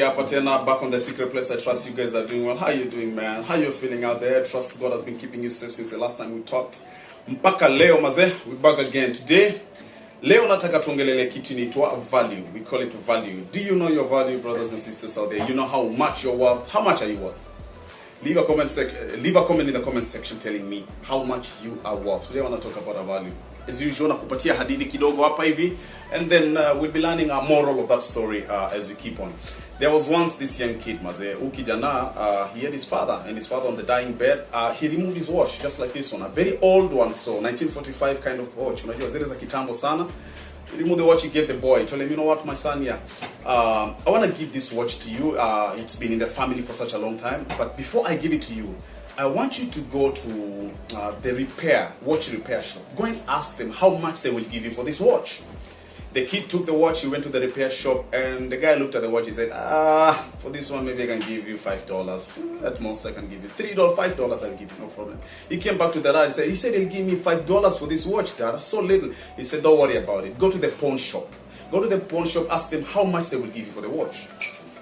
hapa tena, back on the secret place. I trust you guys are doing well. How you doing, man? How you feeling out there? Trust God has been keeping you safe since the last time we talked. Mpaka leo maze, we back again today. Leo nataka tuongelele kitu inaitwa value. We call it value. Do you know your value, brothers and sisters out there? You know how much you're worth? How much are you worth? Leave a comment in the comment section telling me how much you are worth. Today I want to talk about a value. As usual, nakupatia hadithi kidogo hapa hivi, and then we'll be learning a moral of that story as we keep on. There was once this young kid, maze, ukijana, he had his father, and his father on the dying bed, he removed his watch, just like this one, a very old one, so 1945 kind of watch. Unajua zile za kitambo sana. He removed the watch, he gave the boy, told him, you know what, my son, yeah, I want to give this watch to you. It's been in the family for such a long time, but before I give it to you, I want you to go to the watch repair shop. Go and ask them how much they will give you for this watch. The kid took the watch, he went to the repair shop, and the guy looked at the watch, he said, for this one, maybe I can give you $5. At most, I can give you $3, $5, I'll give you, no problem. He came back to the dad, he said he'll give me $5 for this watch, dad, that's so little. He said, don't worry about it. Go to the pawn shop. Go to the pawn shop, ask them how much they will give you for the watch.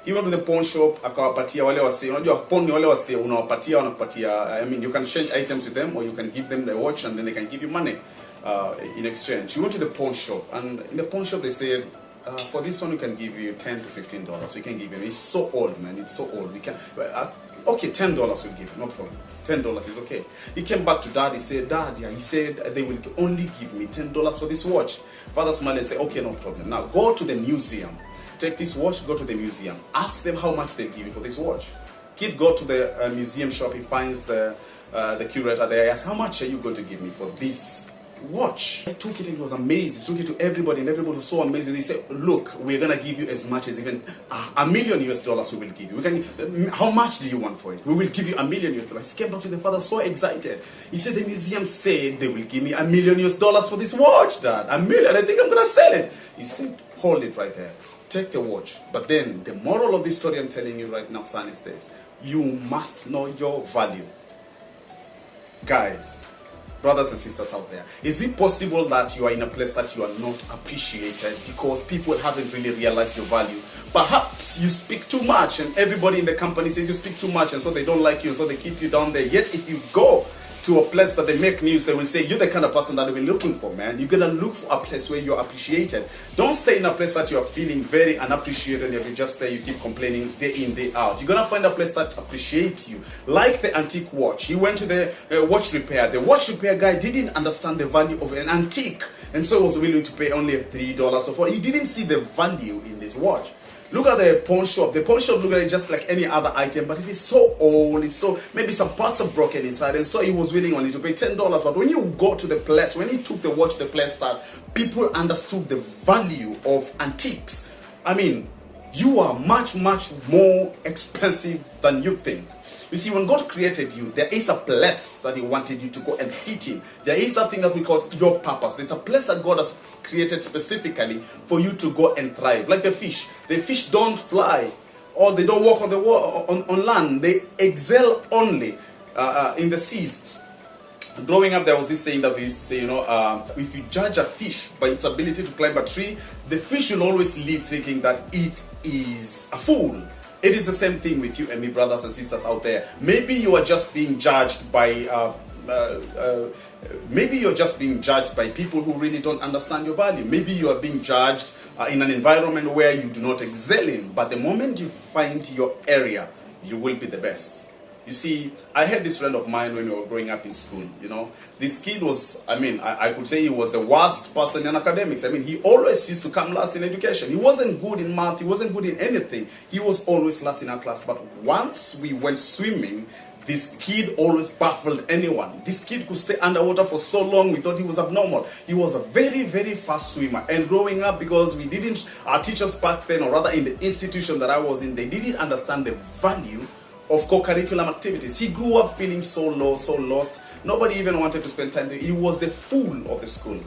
He went to the pawn shop, akawapatia wale wase, unajua pawn ni wale wase unawapatia, wanakupatia, I mean, you can exchange items with them, or you can give them the watch and then they can give you money in exchange. He went to the pawn shop, and in the pawn shop they said, for this one we can give you $10 to $15. We can give him. It's so old, man. It's so old. We can. Okay, $10 we'll give you. No problem. $10 is okay. He came back to dad. He said, Dad, yeah. He said they will only give me $10 for this watch. Father smiled and said, okay, no problem. Now go to the museum. Take this watch, go to the museum. Ask them how much they give you for this watch. Kid go to the museum shop. He finds the curator there. He asks, how much are you going to give me for this watch? I took it and he was amazed. He took it to everybody and everybody was so amazed. He said, look, we're going to give you as much as even $1 million we will give you. We can. How much do you want for it? We will give you $1 million. He came back to the father so excited. He said, the museum said they will give me $1 million for this watch, Dad. $1 million. I think I'm going to sell it. He said, hold it right there. Take the watch. But then the moral of this story I'm telling you right now, son, is this: you must know your value. Guys, brothers and sisters out there, is it possible that you are in a place that you are not appreciated because people haven't really realized your value? Perhaps you speak too much and everybody in the company says you speak too much, and so they don't like you, and so they keep you down there. Yet if you go to a place that they make news, they will say, you're the kind of person that they've been looking for, man. You're going to look for a place where you're appreciated. Don't stay in a place that you're feeling very unappreciated and you're just there, you keep complaining day in, day out. You're going to find a place that appreciates you. Like the antique watch. He went to the watch repair. The watch repair guy didn't understand the value of an antique, and so was willing to pay only $3 or $4. He didn't see the value in this watch. Look at the pawn shop. The pawn shop looked at it just like any other item, but it is so old. It's so, maybe some parts are broken inside, and so he was willing only to pay $10. But when you go to the place, when he took the watch to the place that people understood the value of antiques, I mean, you are much, much more expensive than you think. You see, when God created you, there is a place that He wanted you to go and fit in. There is something that we call your purpose. There's a place that God has created specifically for you to go and thrive. Like the fish. The fish don't fly, or they don't walk on the on land. They excel only in the seas. Growing up, there was this saying that we used to say, you know, if you judge a fish by its ability to climb a tree, the fish will always live thinking that it is a fool. It is the same thing with you and me, brothers and sisters out there. Maybe you are just being judged by people who really don't understand your value. Maybe you are being judged in an environment where you do not excel in. But the moment you find your area, you will be the best. You see, I had this friend of mine when we were growing up in school, you know. This kid was, I mean, I could say he was the worst person in academics. I mean, he always used to come last in education. He wasn't good in math. He wasn't good in anything. He was always last in our class. But once we went swimming, this kid always baffled anyone. This kid could stay underwater for so long, we thought he was abnormal. He was a very, very fast swimmer. And growing up, because our teachers back then, or rather in the institution that I was in, they didn't understand the value of co-curriculum activities. He grew up feeling so low, so lost. Nobody even wanted to spend time there. He was the fool of the school.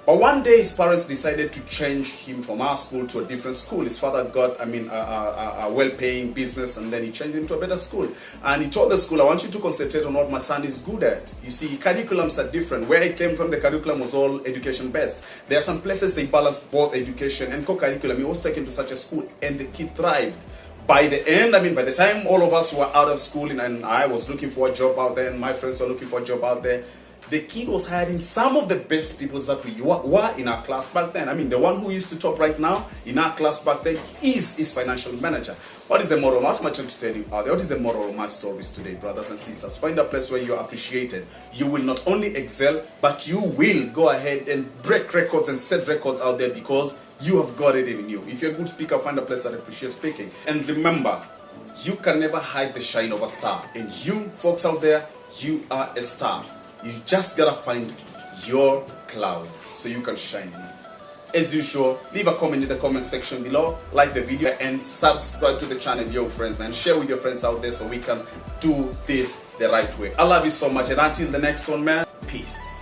But one day his parents decided to change him from our school to a different school. His father got, a well-paying business, and then he changed him to a better school. And he told the school, I want you to concentrate on what my son is good at. You see, curriculums are different. Where I came from, the curriculum was all education-based. There are some places they balance both education and co-curriculum. He was taken to such a school, and the kid thrived. by the end, I mean, by the time all of us were out of school and I was looking for a job out there and my friends were looking for a job out there, the kid was hiring some of the best people that we were in our class back then. I mean, the one who used to top right now in our class back then is his financial manager. What is the moral? What am I trying to tell you out there? What is the moral of my stories today, brothers and sisters? Find a place where you are appreciated. You will not only excel, but you will go ahead and break records and set records out there because you have got it in you. If you're a good speaker, find a place that appreciates speaking. And remember, you can never hide the shine of a star. And you folks out there, you are a star. You just gotta find your cloud so you can shine in it. As usual, leave a comment in the comment section below, like the video, and subscribe to the channel, your friends, man. Share with your friends out there so we can do this the right way. I love you so much, and until the next one, man, peace.